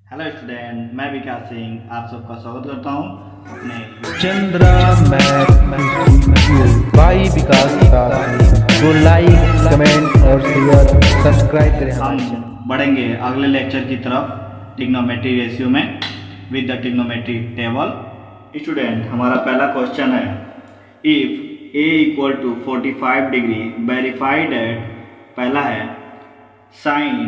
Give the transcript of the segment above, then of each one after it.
Hello student, मैं विकास सिंह आप सबका स्वागत करता हूं अपने चंद्रा मैथ बाई विकास को लाइक कमेंट और शेयर सब्सक्राइब करें हमारे चैनल। हम बढ़ेंगे अगले लेक्चर की तरफ ट्रिग्नोमेट्री रेशियो में with the trigonometry table. Student, हमारा पहला क्वेश्चन है, if a equal to 45 degree verified at, पहला है sine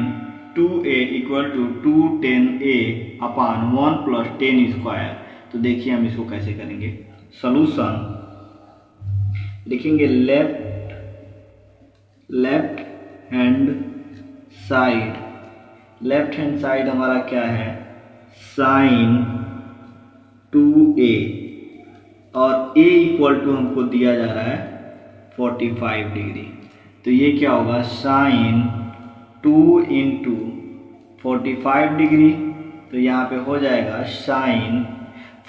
2a equal to 210a upon 1 plus 10 square. तो देखिए हम इसको कैसे करेंगे। सॉल्यूशन लिखेंगे, लेफ्ट हैंड साइड हमारा क्या है, साइन 2a और a इक्वल टू हमको दिया जा रहा है 45 डिग्री। तो ये क्या होगा, साइन 2 इंटू 45 डिग्री, तो यहाँ पे हो जाएगा साइन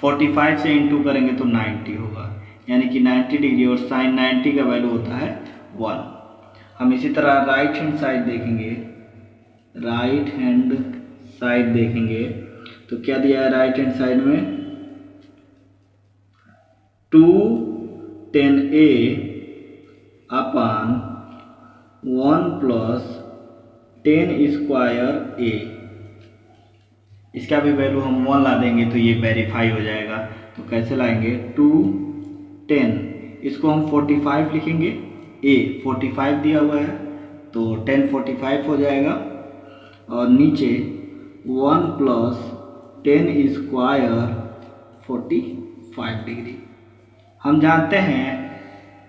45 से इंटू करेंगे तो 90 होगा, यानी कि 90 डिग्री, और साइन 90 का वैल्यू होता है 1। हम इसी तरह राइट हैंड साइड देखेंगे तो क्या दिया है राइट हैंड साइड में, 210a upon 1 plus 10 square a। इसका भी वैल्यू हम 1 ला देंगे तो ये वेरीफाई हो जाएगा। तो कैसे लाएंगे, 210, इसको हम 45 लिखेंगे, a 45 दिया हुआ है तो 10 45 हो जाएगा, और नीचे 1 प्लस 10 स्क्वायर 45 डिग्री। हम जानते हैं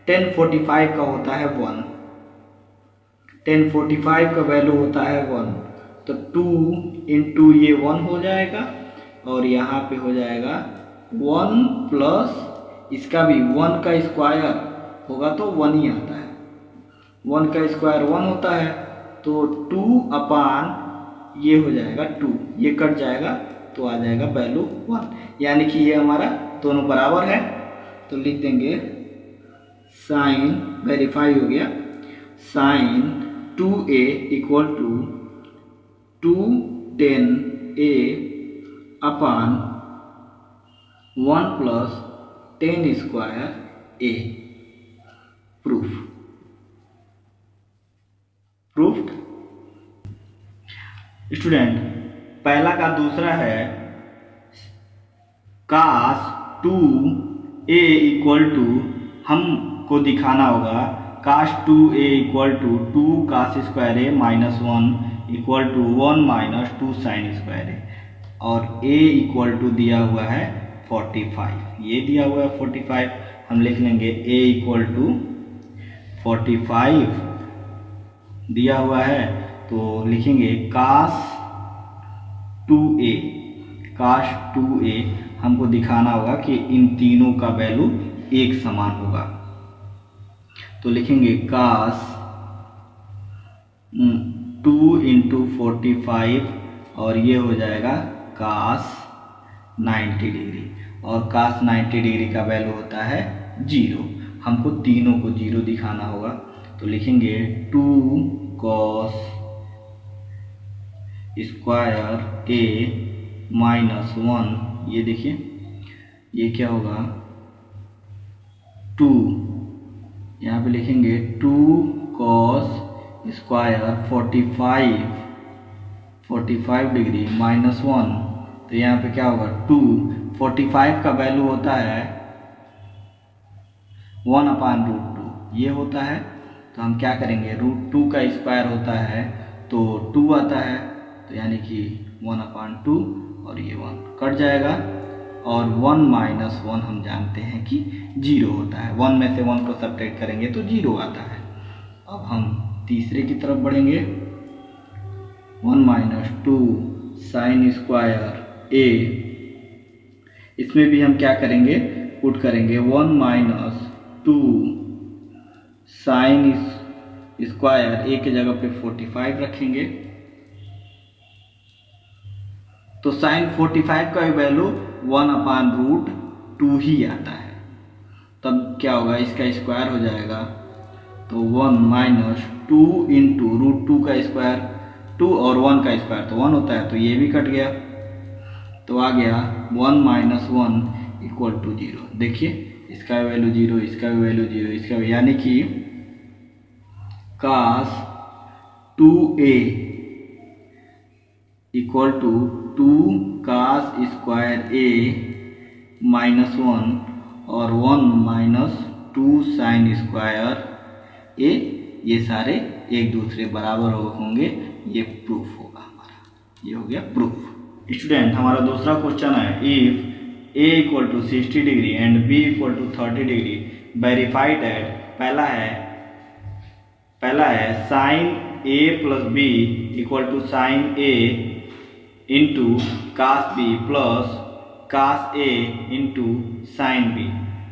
10 45 का होता है 1, 10 45 का वैल्यू होता है 1, तो 2 इंटू ये 1 हो जाएगा, और यहाँ पे हो जाएगा 1 प्लस इसका भी 1 का स्क्वायर होगा तो 1 ही आता है, 1 का स्क्वायर 1 होता है, तो 2 अपान ये हो जाएगा 2, ये कट जाएगा तो आ जाएगा वैल्यू 1, यानी कि ये हमारा दोनों बराबर है। तो लिख देंगे साइन, वेरीफाई हो गया, sine 2a equal to 210a upon 1 plus 10 square a। Proved. Student, पहला का दूसरा है कास 2a इक्वल टू, हमको दिखाना होगा cos 2a equal to 2 cos square a minus 1 equal to 1 minus 2 sine square a, और a इक्वल टू दिया हुआ है 45, ये दिया हुआ है 45, हम लिख लेंगे a इक्वल टू 45 दिया हुआ है, तो लिखेंगे कास 2a हमको दिखाना होगा कि इन तीनों का वैल्यू एक समान होगा, तो लिखेंगे कास 2 इंटू 45, और ये हो जाएगा कास 90 डिग्री, और कास 90 डिग्री का वैल्यू होता है 0, हमको तीनों को 0 दिखाना होगा, तो लिखेंगे 2 कॉस स्क्वायर a माइनस 1, ये देखिए ये क्या होगा 2, यहाँ पे लिखेंगे 2 कॉस स्क्वायर 45 डिग्री माइनस 1, तो यहाँ पे क्या होगा 2, 45 का वैल्यू होता है 1 अपान रूट 2, ये होता है, तो हम क्या करेंगे, रूट 2 का स्क्वायर होता है तो 2 आता है, तो यानी कि 1 अपान 2, और ये 1 कट जाएगा, और 1 माइनस 1 हम जानते हैं कि 0 होता है, 1 में से 1 को सब्ट्रैक्ट करेंगे तो 0 आता है। अब हम तीसरे की तरफ बढ़ेंगे, 1 माइनस 2 साइन स्क्वायर a, इसमें भी हम क्या करेंगे, पुट करेंगे 1 माइनस 2 साइन स्क्वायर a के जगह पे 45 रखेंगे, तो साइन 45 का वैल्यू 1 अपान रूट 2 ही आता है, तब क्या होगा, इसका स्क्वायर हो जाएगा, तो 1 माइनस 2 इंटू रूट 2 का स्क्वायर, 2 और 1 का स्क्वायर तो 1 होता है, तो ये भी कट गया, तो आ गया 1 माइनस 1 इक्वल टू 0। देखिए इसका वैल्यू 0, इसका वैल्यू 0, इसका यानी कि cos 2a equal to 2 cos square a minus 1 और 1 माइनस 2 साइन स्क्वायर a, ये सारे एक दूसरे बराबर होंगे। ये प्रूफ होगा हमारा, ये हो गया प्रूफ। स्टूडेंट हमारा दूसरा क्वेश्चन है, if a equal to 60 degree and b equal to 30 degree verify that. पहला है sine a plus B equal to sine a into cos B plus cos a into sine B.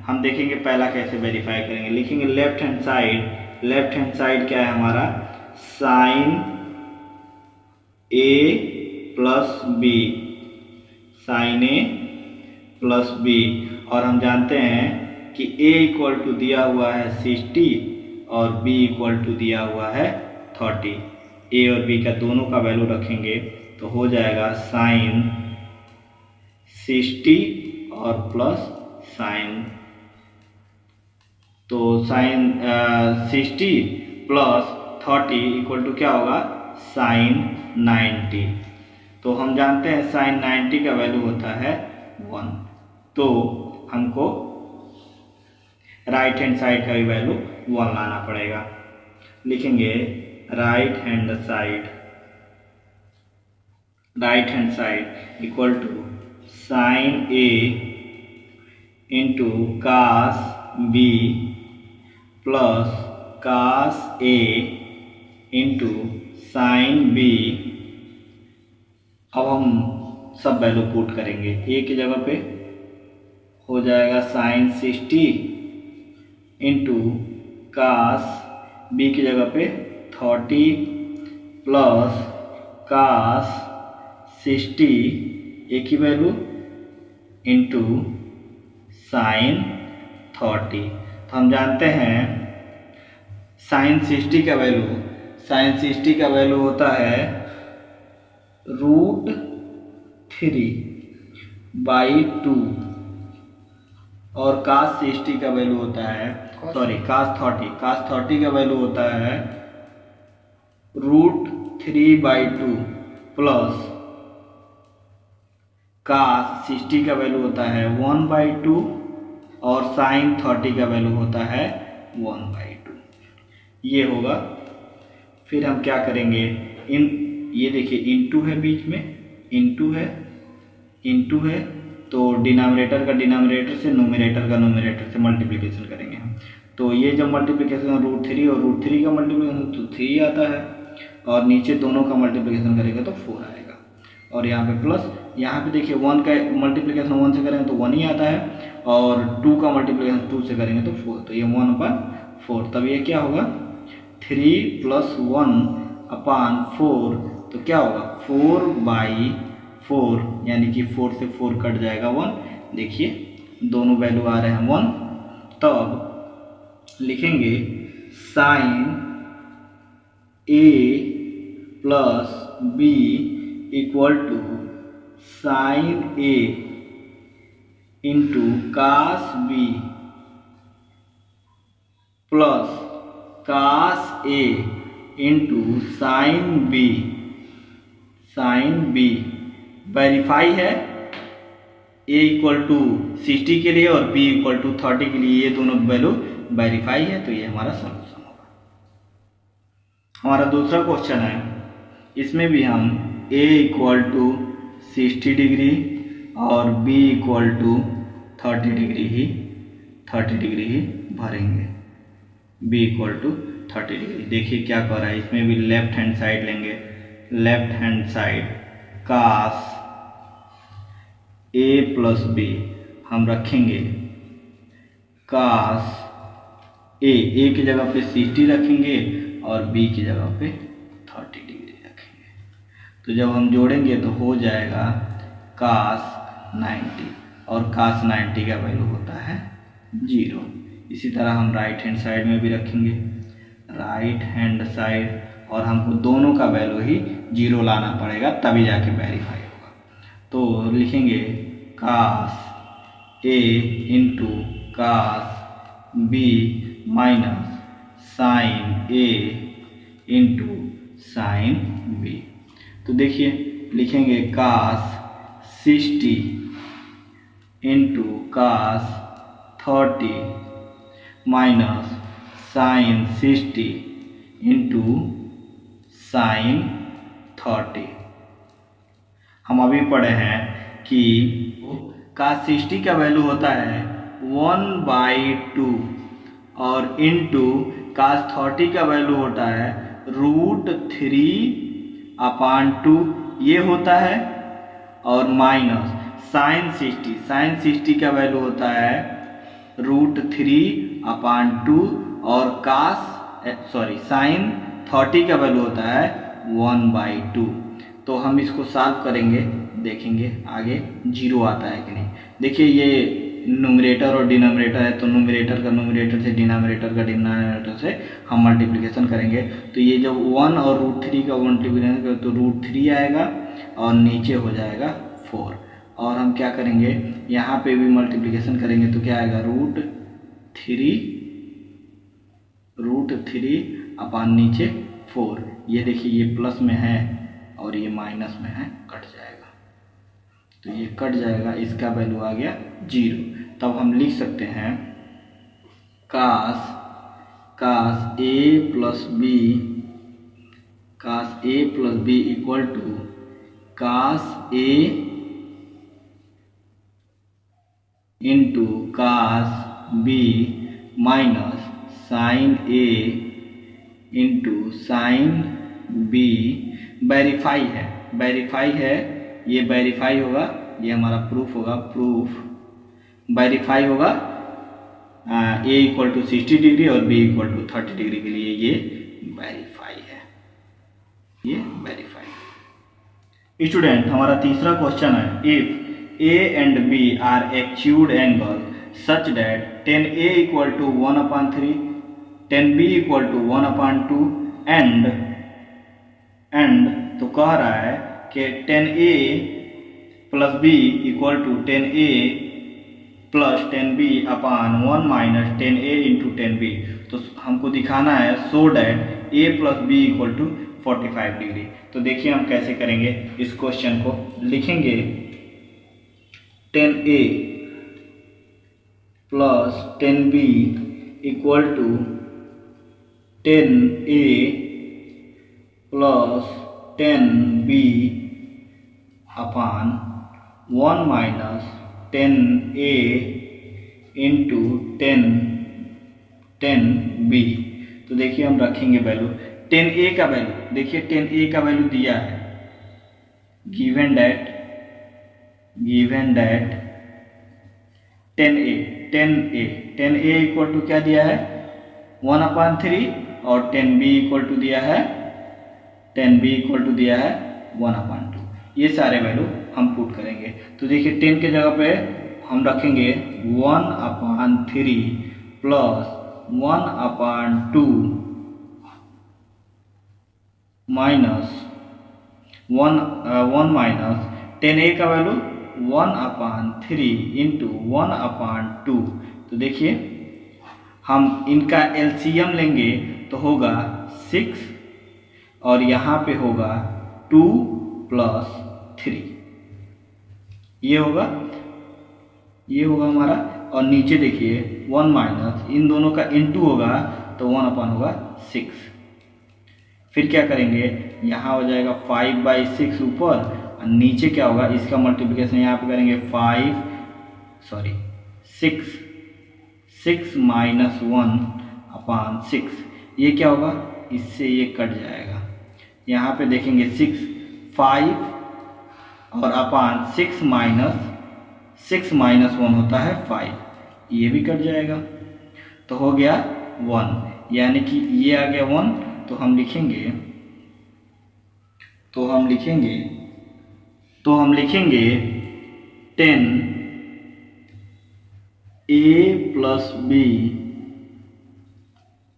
हम देखेंगे पहला कैसे verify करेंगे। लिखेंगे left hand side क्या है हमारा, sine a plus B, sine a plus B. और हम जानते हैं कि a इक्वल टू दिया हुआ है 60 और b इक्वल टू दिया हुआ है 30। a और b का दोनों का वैल्यू रखेंगे तो हो जाएगा साइन 60 और प्लस साइन, तो साइन 60 प्लस 30 इक्वल टू क्या होगा, साइन 90। तो हम जानते हैं साइन 90 का वैल्यू होता है 1, तो हमको राइट हैंड साइड का भी वैल्यू 1 लाना पड़ेगा। लिखेंगे right hand side equal to sine a into cos b plus cos a into sine b। अब हम सब वैल्यू पुट करेंगे। a की जगह पे हो जाएगा साइन 60 इंटू कास b की जगह पे 30 प्लस कास 60 a की वैल्यू इंटू साइन 30। तो हम जानते हैं साइन 60 का वैल्यू होता है √3/2 और कास 60 का वैल्यू होता है कास 30 का वैल्यू होता है √3/2 प्लस कास 60 का वैल्यू होता है 1/2 और साइन 30 का वैल्यू होता है 1/2। ये होगा। फिर हम क्या करेंगे, ये देखिए इंटू है, बीच में इंटू है तो डिनोमिनेटर का डिनोमिनेटर से, न्यूमरेटर का न्यूमरेटर से मल्टीप्लिकेशन करेंगे हम। तो ये जब मल्टीप्लिकेशन √3 और √3 का मल्टीप्लिकेशन तो 3 आता है, और नीचे दोनों का मल्टीप्लिकेशन करेंगे तो 4 आएगा। और यहाँ पे प्लस, यहाँ पे देखिए 1 का मल्टीप्लिकेशन 1 से करेंगे तो 1 ही आता है, और 2 का मल्टीप्लिकेशन 2 से करेंगे तो 4, तो ये 1/4। तब ये क्या होगा 3 + 1/4, तो क्या होगा 4/4, यानी कि 4 से 4 कट जाएगा 1। देखिए दोनों वैल्यू आ रहे हैं 1। तब लिखेंगे sine a plus b equal to sine a into cos b plus cos a into sine b। Verify है a इक्वल टू 60 के लिए और b इक्वल टू 30 के लिए, ये दोनों वैल्यू वेरीफाई है, तो ये हमारा सॉल्यूशन होगा। हमारा दूसरा क्वेश्चन है, इसमें भी हम a इक्वल टू 60 डिग्री और b इक्वल टू 30 डिग्री ही भरेंगे। b equal to 30 degree. देखिए क्या कर रहा है, इसमें भी लेफ्ट हैंड साइड लेंगे। Left hand side cos a plus b हम रखेंगे कास a की जगह पे 60 रखेंगे और b की जगह पे 30 डिग्री रखेंगे। तो जब हम जोड़ेंगे तो हो जाएगा कास 90, और कास 90 का वैल्यू होता है 0। इसी तरह हम राइट हैंड साइड में भी रखेंगे राइट हैंड साइड, और हमको दोनों का वैल्यू ही 0 लाना पड़ेगा, तभी जाके वेरीफाई होगा। तो लिखेंगे cos A into cos B minus sine A into sine B. तो देखिए लिखेंगे cos 60 into cos 30 minus sine 60 into sine 30। हम अभी पढ़े हैं कि कास 60 का वैल्यू होता है 1/2 और इंटू कास 30 का वैल्यू होता है √3/2 ये होता है, और माइनस साइन 60 का वैल्यू होता है √3/2 और साइन 30 का वैल्यू होता है 1/2। तो हम इसको सॉल्व करेंगे, देखेंगे आगे 0 आता है कि नहीं। देखिए ये न्यूमरेटर और डिनोमिनेटर है, तो न्यूमरेटर का न्यूमरेटर से, डिनोमिनेटर का डिनोमिनेटर से हम मल्टीप्लिकेशन करेंगे। तो ये जब 1 और √3 का मल्टीप्लिकेशन करें तो √3 आएगा और नीचे हो जाएगा 4। और हम क्या करेंगे, यहाँ पे भी मल्टीप्लिकेशन करेंगे तो क्या आएगा √3 अपान नीचे 4। ये देखिए ये प्लस में है और ये माइनस में है, कट जाएगा। तो ये कट जाएगा, इसका वैल्यू आ गया 0। तब हम लिख सकते हैं cos A plus B equal to cos A into cos B minus sine A into sine B. Verify है, ये वेरीफाई होगा, ये हमारा प्रूफ होगा। वेरीफाई होगा ए इक्वल टू 60 डिग्री और बी इक्वल टू 30 डिग्री के लिए ये वेरीफाई है, ये वेरीफाई। स्टूडेंट हमारा तीसरा क्वेश्चन है, if A and B are acute angle such that tan A equal to 1/3 tan B equal to 1/2 and तो कह रहा है कि tan A plus B equal to tan A plus tan B upon 1 minus tan A into tan B। तो हमको दिखाना है so that A plus B equal to 45 degree. तो देखिए हम कैसे करेंगे इस क्वेश्चन को। लिखेंगे tan A plus tan B equal to tan A plus tan B upon 1 minus tan A into tan B। तो देखिए हम रखेंगे वैल्यू tan A का वैल्यू, देखिए tan A का वैल्यू दिया है, given that tan A equal to क्या दिया है 1/3 और tan B इक्वल टू दिया है 1/2। ये सारे वैल्यू हम पुट करेंगे। तो देखिए 10 के जगह पे हम रखेंगे 1/3 plus 1/2 minus 1 minus tan A का वैल्यू 1/3 इंटू 1/2। तो देखिए हम इनका एलसीएम लेंगे तो होगा 6 और यहाँ पे होगा 2 + 3, ये होगा हमारा। और नीचे देखिए 1 माइनस इन दोनों का इंटू होगा तो 1/6। फिर क्या करेंगे, यहाँ हो जाएगा 5/6 ऊपर और नीचे क्या होगा, इसका मल्टीप्लिकेशन यहाँ पे करेंगे 6 माइनस 1/6। ये क्या होगा, इससे ये कट जाएगा। यहाँ पे देखेंगे 5 और अपान 6 माइनस 1 होता है 5, ये भी कट जाएगा। तो हो गया 1, यानी कि ये आ गया 1। तो हम लिखेंगे 10 A plus B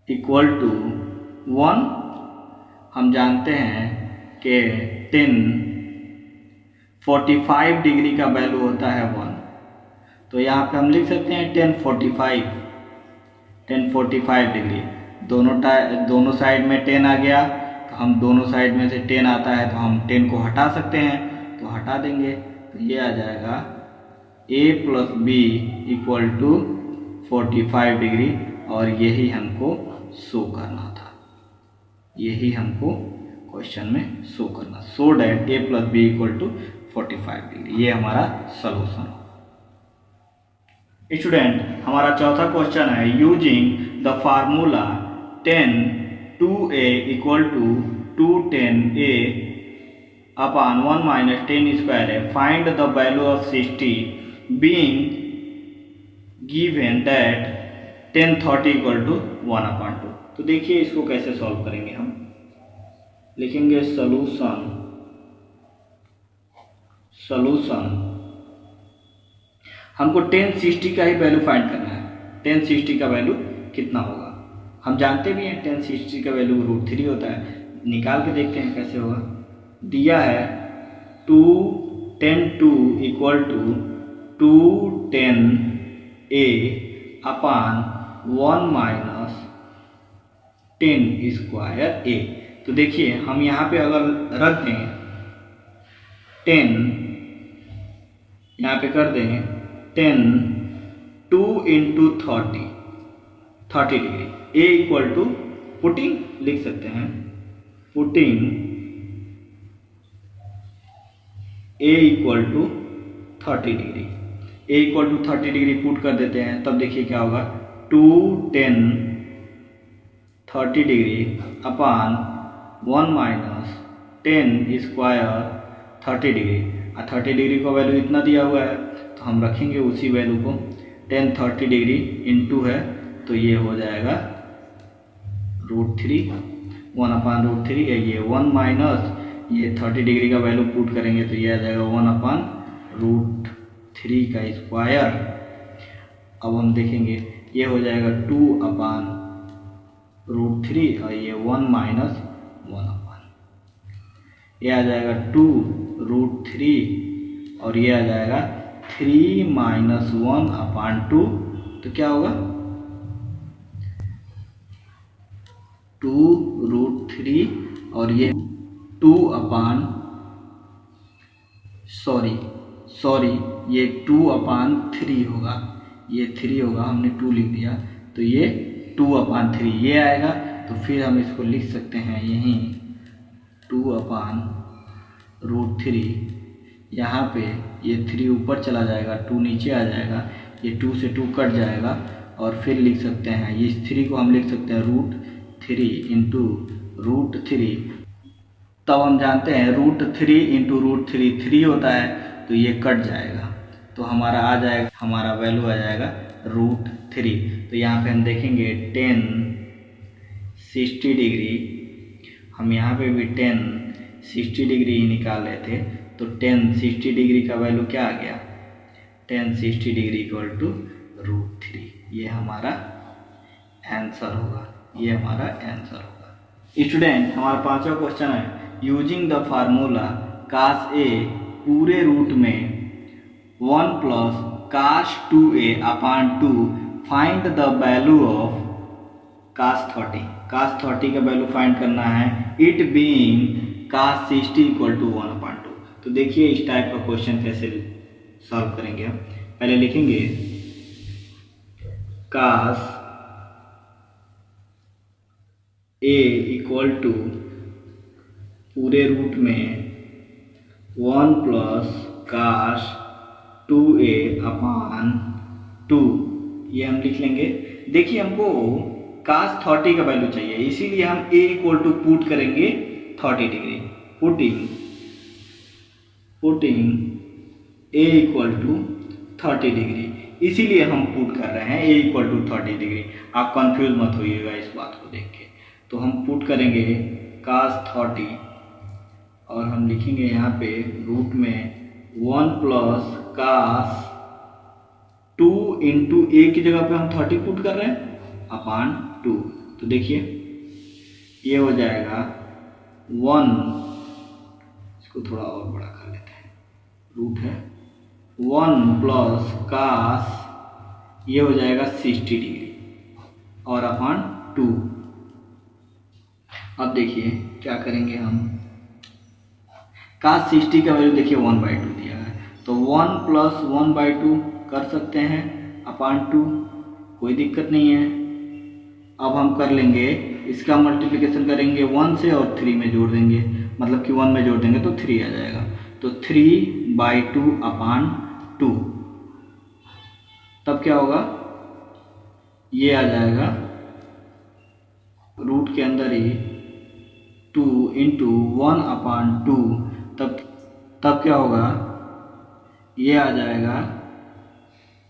equal to 1। हम जानते हैं कि 10 45 डिग्री का वैल्यू होता है 1। तो यहाँ पे हम लिख सकते हैं 1045 डिग्री। दोनों साइड में 10 आ गया, तो हम दोनों साइड में से 10 आता है तो हम 10 को हटा सकते हैं, तो हटा देंगे। तो ये आ जाएगा a + b = 45 डिग्री, और यही हमको शो करना था, यही हमको क्वेश्चन में शो करना, सो डैट a + b = 45 डिग्री। ये हमारा सॉल्यूशन। स्टूडेंट, हमारा चौथा क्वेश्चन है using the formula 10 2a = 210a upon 1 - 10 square find the value of 60 being given that 10 30 = 1/2। तो देखिए इसको कैसे सॉल्व करेंगे। हम लिखेंगे सॉल्यूशन। हमको 10 60 का ही वैल्यू फाइंड करना है। 10 60 का वैल्यू कितना होगा हम जानते भी हैं, 10 60 का वैल्यू √3 होता है। निकाल के देखते हैं कैसे होगा। दिया है 210 2 = 210a upon 1 - 10 square a। तो देखिए हम यहाँ पे अगर रख दें 10, यहाँ पे कर दें 10 2 × 30 डिग्री, a = पुटिंग लिख सकते हैं, putting a = 30 degree, a = 30 degree put कर देते हैं। तब देखिए क्या होगा 210 30 degree upon 1 - 10 square 30 degree. 30 degree का वैल्यू इतना दिया हुआ है, तो हम रखेंगे उसी वैल्यू को। 10 30 डिग्री इंटू है, तो ये हो जाएगा √3 1/√3। ये 1 माइनस ये 30 डिग्री का वैल्यू पुट करेंगे, तो ये आ जाएगा 1/√3 का स्क्वायर। अब हम देखेंगे ये हो जाएगा 2/√3, और ये 1 - 1/, ये आ जाएगा 2√3, और ये आ जाएगा 3 - 1/2। तो क्या होगा 2√3, और ये 2/, ये 2/3 होगा, ये 3 होगा, हमने 2 लिख दिया, तो ये 2/3 ये आएगा। तो फिर हम इसको लिख सकते हैं यहीं 2/√3, यहाँ पे ये 3 ऊपर चला जाएगा, 2 नीचे आ जाएगा, ये 2 से 2 कट जाएगा, और फिर लिख सकते हैं इस 3 को हम लिख सकते हैं √3 × √3। तब हम जानते हैं √3 × √3 3 होता है, तो ये कट जाएगा, तो हमारा आ जाएगा, हमारा वैल्यू आ जाएगा √3। तो यहाँ पे हम देखेंगे 10 60 डिग्री, हम यहाँ पे भी 10 60 डिग्री ही निकाल रहे थे, तो 10 60 डिग्री का वैल्यू क्या आ गया 10 60 डिग्री = √3। ये हमारा आंसर होगा, ये हमारा आंसर होगा। स्टूडेंट, हमारा पांचवा क्वेश्चन है using the formula cos a पूरे रूट में 1 + cos 2a/2 find the value of cos 30। cos 30 का वैल्यू फाइंड करना है, इट बीइंग cos 60 = 1/2। तो देखिए इस टाइप का क्वेश्चन कैसे सॉल्व करेंगे। हम पहले लिखेंगे cos a = पूरे रूट में 1 + cos 2a/2, ये हम लिख लेंगे। देखिए हमको cos 30 का वैल्यू चाहिए, इसीलिए हम a = पुट करेंगे 30 डिग्री, पुटिंग a = 30 डिग्री, इसीलिए हम पुट कर रहे हैं a = 30 डिग्री। आप कंफ्यूज मत होइएगा इस बात को देख के। तो हम पुट करेंगे cos 30, और हम लिखेंगे यहाँ पे रूट में 1 + cos 2 × a की जगह पे हम 30 पुट कर रहे हैं /2। तो देखिए ये हो जाएगा 1, इसको थोड़ा और बड़ा कर लेते हैं, रूट है 1 प्लस कास, ये हो जाएगा 60 डिग्री और अपॉन 2। अब देखिए क्या करेंगे हम, कास 60 का वैल्यू देखिए 1/2 दिया है, तो 1 प्लस 1/2 कर सकते हैं अपॉन 2, कोई दिक्कत नहीं है। अब हम कर लेंगे इसका मल्टीप्लिकेशन करेंगे 1 से और 3 में जोड़ देंगे, मतलब कि 1 में जोड़ देंगे तो 3 आ जाएगा, तो 3/2 अपॉन 2। तब क्या होगा, ये आ जाएगा रूट के अंदर ही 2 इंटू 1 अपॉन 2, तब क्या होगा, ये आ जाएगा,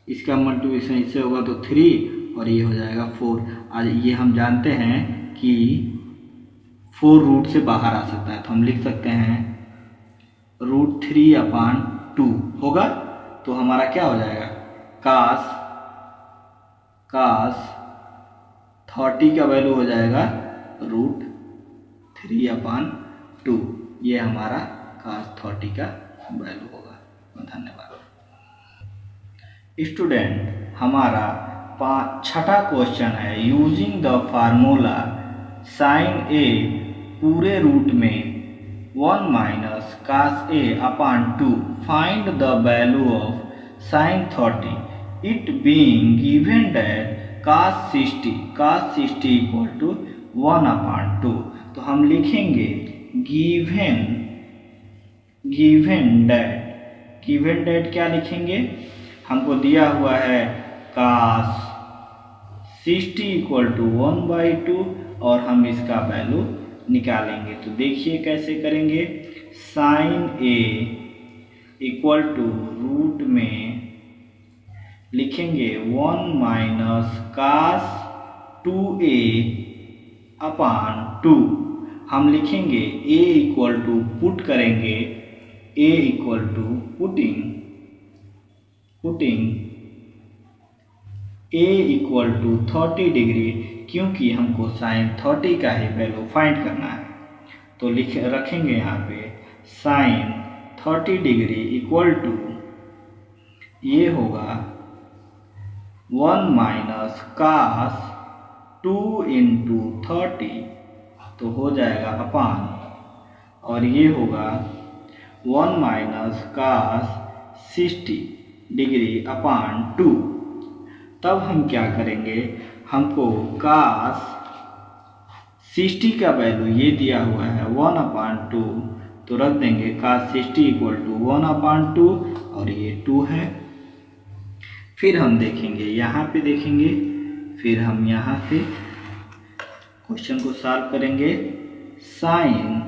इसका मल्टीप्लिकेशन इससे होगा तो 3 और ये हो जाएगा 4। आज ये हम जानते हैं कि 4 रूट से बाहर आ सकता है, तो हम लिख सकते हैं √3/2 होगा, तो हमारा क्या हो जाएगा, कास 30 का वैल्यू हो जाएगा √3/2। ये हमारा कास 30 का वैल्यू होगा। धन्यवाद स्टूडेंट। हमारा छठा क्वेश्चन है, using the formula sine A पूरे रूट में 1 minus cos A upon 2 find the value of sine 30 it being given that cos 60 equal to 1/2। तो हम लिखेंगे गिवन दैट क्या लिखेंगे, हमको दिया हुआ है कास 60 इक्वल टू 1/2 और हम इसका वैल्यू निकालेंगे। तो देखिए कैसे करेंगे, sine A equal to root में लिखेंगे 1 माइनस कास 2a अपॉन 2। हम लिखेंगे a इक्वल टू पुट करेंगे, a equal to putting a equal to 30 degree, क्योंकि हमको साइन 30 का ही वैल्यू फाइंड करना है। तो रखेंगे यहाँ पे साइन 30 डिग्री इक्वल टू, ये होगा 1 माइनस कास 2 इंटू 30, तो हो जाएगा अपॉन, और ये होगा 1 माइनस कास 60 डिग्री अपॉन 2। तब हम क्या करेंगे, हमको कास 60 का वैल्यू ये दिया हुआ है 1/2, तो रख देंगे कास 60 इक्वल टू 1/2 और ये 2 है। फिर हम देखेंगे यहाँ पे देखेंगे, फिर हम यहाँ से क्वेश्चन को सॉल्व करेंगे। साइन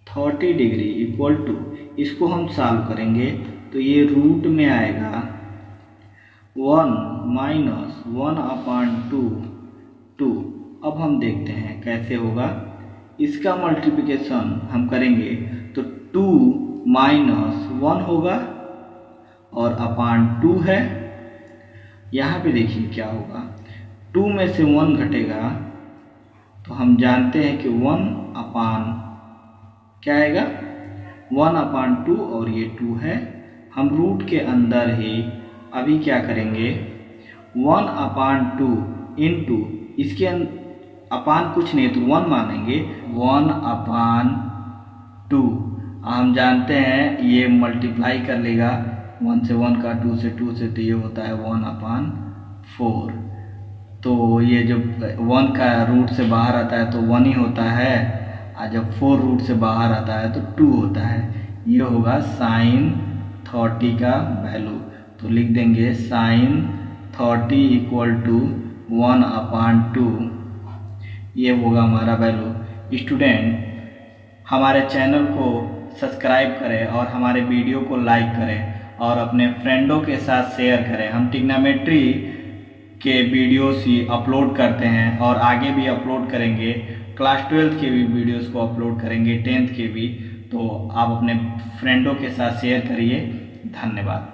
30 डिग्री इक्वल टू, इसको हम सॉल्व करेंगे तो ये रूट में आएगा 1 माइनस 1/2। अब हम देखते हैं कैसे होगा, इसका मल्टीप्लिकेशन हम करेंगे तो 2 माइनस 1 होगा और अपॉन 2 है। यहाँ पे देखिए क्या होगा, 2 में से 1 घटेगा तो हम जानते हैं कि 1 अपॉन क्या आएगा 1/2 और ये 2 है। हम रूट के अंदर ही अभी क्या करेंगे 1/2 इंटू इसके अपान कुछ नहीं तो 1 मानेंगे 1/2। हम जानते हैं ये मल्टीप्लाई कर लेगा 1 से 1 का, 2 से 2 से, तो ये होता है 1/4। तो ये जब 1 का रूट से बाहर आता है तो 1 ही होता है, और जब 4 रूट से बाहर आता है तो 2 होता है। ये होगा साइन 30 का वैल्यू, तो लिख देंगे साइन 30 इक्वल टू 1/2। ये होगा हमारा वैल्यू। स्टूडेंट, हमारे चैनल को सब्सक्राइब करें और हमारे वीडियो को लाइक करें और अपने फ्रेंडों के साथ शेयर करें। हम ट्रिग्नोमेट्री के वीडियोस ही अपलोड करते हैं और आगे भी अपलोड करेंगे। क्लास 12 के भी वीडियोस को अपलोड करेंगे, 10th के भी। तो आप अपने फ्रेंडों के साथ शेयर करिए। धन्यवाद।